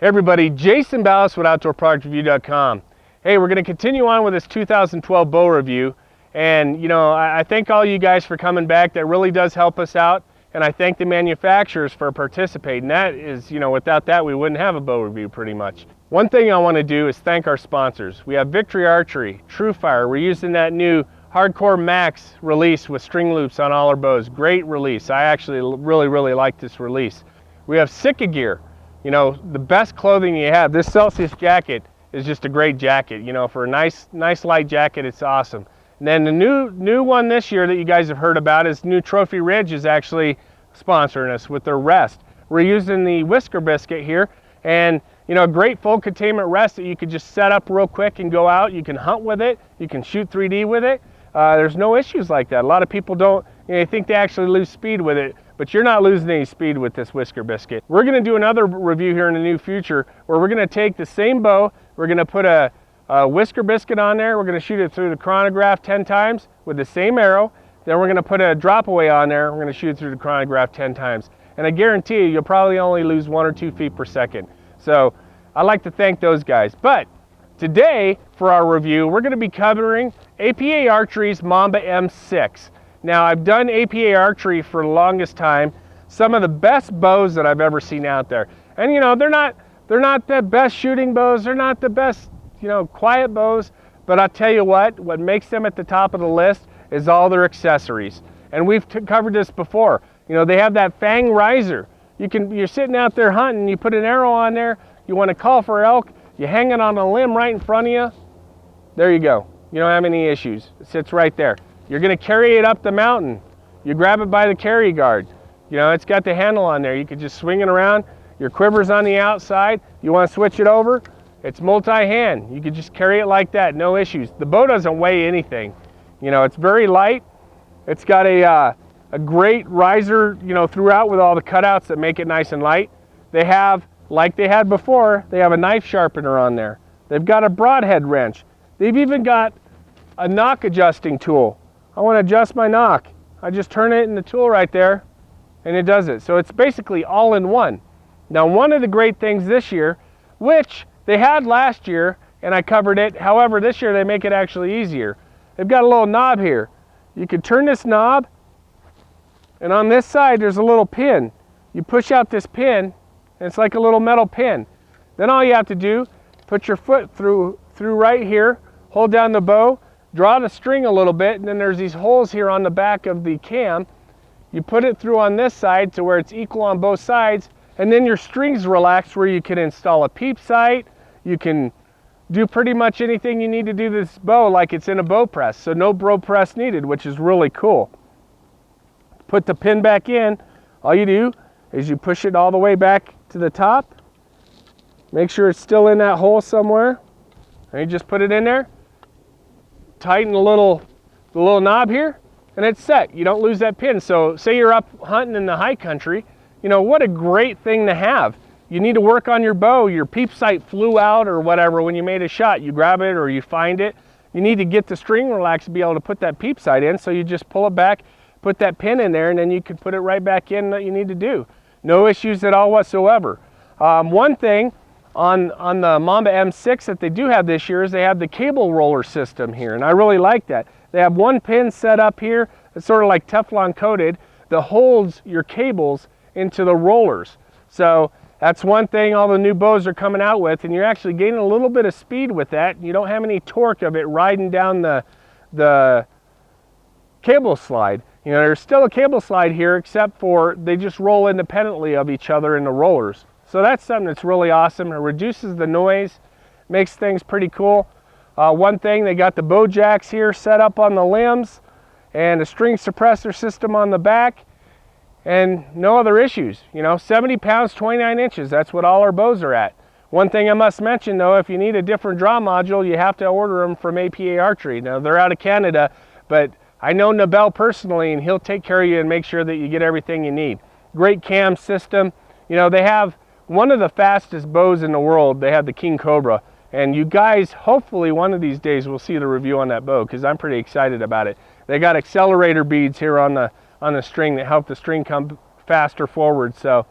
Hey everybody, Jason Ballas with OutdoorProductReview.com. Hey, we're going to continue on with this 2012 bow review, and you know, I thank all you guys for coming back. That really does help us out, and I thank the manufacturers for participating. That is, you know, without that we wouldn't have a bow review pretty much. One thing I want to do is thank our sponsors. We have Victory Archery, TrueFire. We're using that new Hardcore Max release with string loops on all our bows. Great release. I actually really like this release. We have Sika Gear. You know, the best clothing you have. This Celsius jacket is just a great jacket. You know, for a nice light jacket, it's awesome. And then the new one this year that you guys have heard about is new Trophy Ridge is actually sponsoring us with their rest. We're using the Whisker Biscuit here, and you know, a great full containment rest that you could just set up real quick and go out. You can hunt with it. You can shoot 3D with it. There's no issues like that. A lot of people don't, you know, they think they actually lose speed with it, but you're not losing any speed with this Whisker Biscuit. We're going to do another review here in the near future where we're going to take the same bow, we're going to put a Whisker Biscuit on there, we're going to shoot it through the Chronograph 10 times with the same arrow, then we're going to put a drop away on there, we're going to shoot it through the Chronograph 10 times. And I guarantee you, you'll probably only lose 1 or 2 feet per second. So I'd like to thank those guys. But today, for our review, we're going to be covering APA Archery's Mamba M6. Now, I've done APA Archery for the longest time. Some of the best bows that I've ever seen out there. And you know, they're not the best shooting bows, they're not the best, you know, quiet bows, but I'll tell you what makes them at the top of the list is all their accessories. And we've covered this before. You know, they have that fang riser. You're sitting out there hunting, you put an arrow on there, you want to call for elk, you hang it on a limb right in front of you, there you go. You don't have any issues. It sits right there. You're going to carry it up the mountain. You grab it by the carry guard. You know, it's got the handle on there. You can just swing it around. Your quiver's on the outside. You want to switch it over, it's multi-hand. You can just carry it like that, no issues. The bow doesn't weigh anything. You know, it's very light. It's got a great riser, you know, throughout with all the cutouts that make it nice and light. They have, like they had before, they have a knife sharpener on there. They've got a broadhead wrench. They've even got a knock adjusting tool. I want to adjust my knock. I just turn it in the tool right there and it does it. So it's basically all in one. Now, one of the great things this year, which they had last year and I covered it, however this year they make it actually easier. They've got a little knob here. You can turn this knob, and on this side there's a little pin. You push out this pin and it's like a little metal pin. Then all you have to do, put your foot through right here, hold down the bow, draw the string a little bit, and then there's these holes here on the back of the cam. You put it through on this side to where it's equal on both sides, and then your string's relaxed where you can install a Peep Sight. You can do pretty much anything you need to do to this bow like it's in a bow press, so no bow press needed, which is really cool. Put the pin back in. All you do is you push it all the way back to the top. Make sure it's still in that hole somewhere. And you just put it in there. Tighten the little knob here, and it's set. You don't lose that pin. So say you're up hunting in the high country, you know, what a great thing to have. You need to work on your bow, your Peep Sight flew out or whatever when you made a shot. You grab it or you find it. You need to get the string relaxed to be able to put that Peep Sight in, so you just pull it back, put that pin in there, and then you can put it right back in that you need to do. No issues at all whatsoever. One thing on the Mamba M6 that they do have this year is they have the cable roller system here, and I really like that. They have one pin set up here that's sort of like Teflon coated that holds your cables into the rollers. So that's one thing all the new bows are coming out with, and you're actually gaining a little bit of speed with that. You don't have any torque of it riding down the cable slide. You know, there's still a cable slide here, except for they just roll independently of each other in the rollers. So that's something that's really awesome. It reduces the noise, makes things pretty cool. One thing, they got the bow jacks here set up on the limbs and a string suppressor system on the back, and no other issues. You know, 70 pounds, 29 inches, that's what all our bows are at. One thing I must mention though, if you need a different draw module, you have to order them from APA Archery. Now, they're out of Canada, but I know Nabel personally, and he'll take care of you and make sure that you get everything you need. Great cam system. You know, they have one of the fastest bows in the world. They have the King Cobra, and you guys hopefully one of these days will see the review on that bow, because I'm pretty excited about it. They got accelerator beads here on the string that help the string come faster forward. So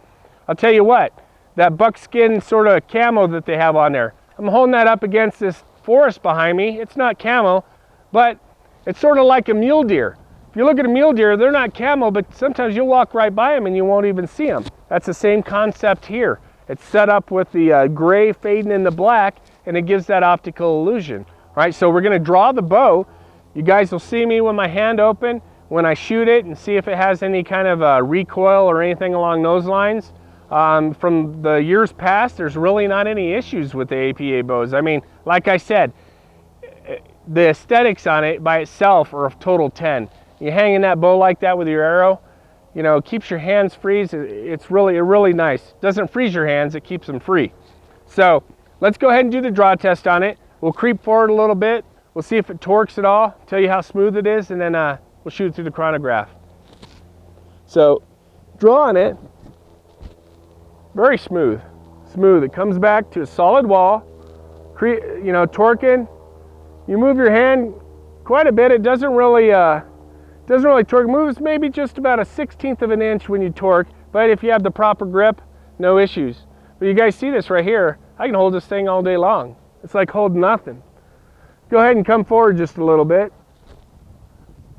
I'll tell you what, that buckskin sort of camo that they have on there. I'm holding that up against this forest behind me. It's not camo, but it's sort of like a mule deer. If you look at a mule deer, they're not camo, but sometimes you'll walk right by them and you won't even see them. That's the same concept here. It's set up with the gray fading in the black, and it gives that optical illusion. All right, so we're gonna draw the bow. You guys will see me with my hand open when I shoot it and see if it has any kind of recoil or anything along those lines. From the years past, there's really not any issues with the APA bows. I mean, like I said, the aesthetics on it by itself are a total 10. You hanging that bow like that with your arrow, you know, keeps your hands free. It's really nice. Doesn't freeze your hands, it keeps them free. So let's go ahead and do the draw test on it. We'll creep forward a little bit. We'll see if it torques at all, tell you how smooth it is, and then we'll shoot it through the chronograph. So drawing it, very smooth. Smooth. It comes back to a solid wall, you know, torquing. You move your hand quite a bit. It doesn't really torque. It moves maybe just about a 1/16 of an inch when you torque, but if you have the proper grip, no issues. But you guys see this right here. I can hold this thing all day long. It's like holding nothing. Go ahead and come forward just a little bit.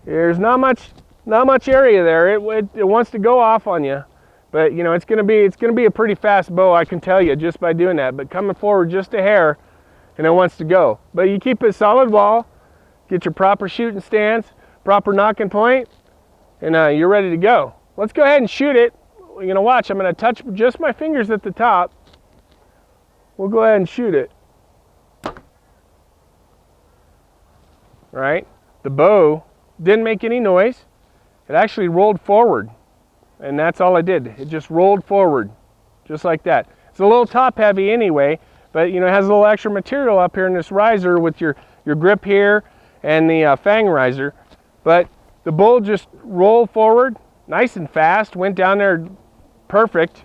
There's not much area there. It wants to go off on you, but you know it's gonna be a pretty fast bow, I can tell you just by doing that. But coming forward just a hair, and it wants to go. But you keep it solid wall, get your proper shooting stance, proper knocking point, and you're ready to go. Let's go ahead and shoot it. You're gonna watch. I'm gonna touch just my fingers at the top. We'll go ahead and shoot it. All right. The bow didn't make any noise. It actually rolled forward, and that's all it did. It just rolled forward, just like that. It's a little top heavy anyway, but you know it has a little extra material up here in this riser with your grip here and the fang riser. But the bull just rolled forward, nice and fast, went down there perfect,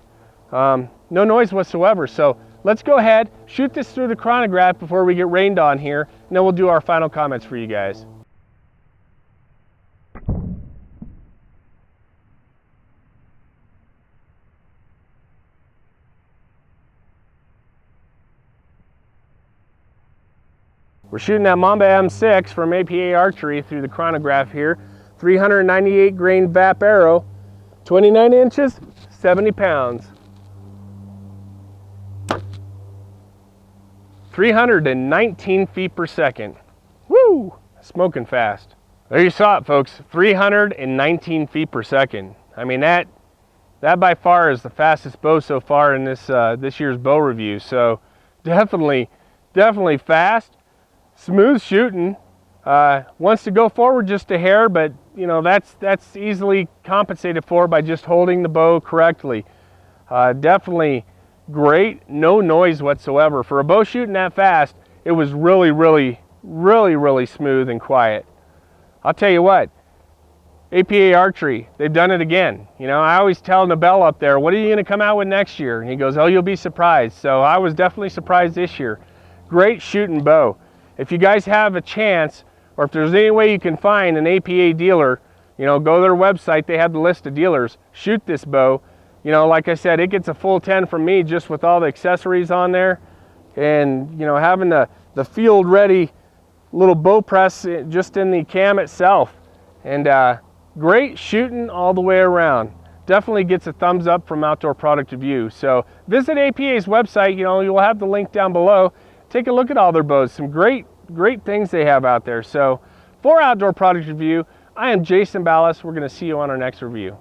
no noise whatsoever. So let's go ahead, shoot this through the chronograph before we get rained on here, and then we'll do our final comments for you guys. We're shooting that Mamba M6 from APA Archery through the chronograph here. 398 grain VAP arrow, 29 inches, 70 pounds. 319 feet per second. Woo! Smoking fast. There you saw it, folks. 319 feet per second. I mean, that by far is the fastest bow so far in this year's bow review. So definitely fast. Smooth shooting. Wants to go forward just a hair, but you know that's easily compensated for by just holding the bow correctly. Definitely great, no noise whatsoever. For a bow shooting that fast, it was really smooth and quiet. I'll tell you what, APA Archery, they've done it again. You know, I always tell Nabel up there, what are you going to come out with next year? And he goes, oh, you'll be surprised. So I was definitely surprised this year. Great shooting bow. If you guys have a chance, or if there's any way you can find an APA dealer, you know, go to their website, they have the list of dealers, shoot this bow. You know, like I said, it gets a full 10 from me just with all the accessories on there. And, you know, having the field ready little bow press just in the cam itself. And great shooting all the way around. Definitely gets a thumbs up from Outdoor Product Review. So visit APA's website, you know, you'll have the link down below. Take a look at all their bows. Some great things they have out there. So for Outdoor Product Review, I am Jason Ballas. We're going to see you on our next review.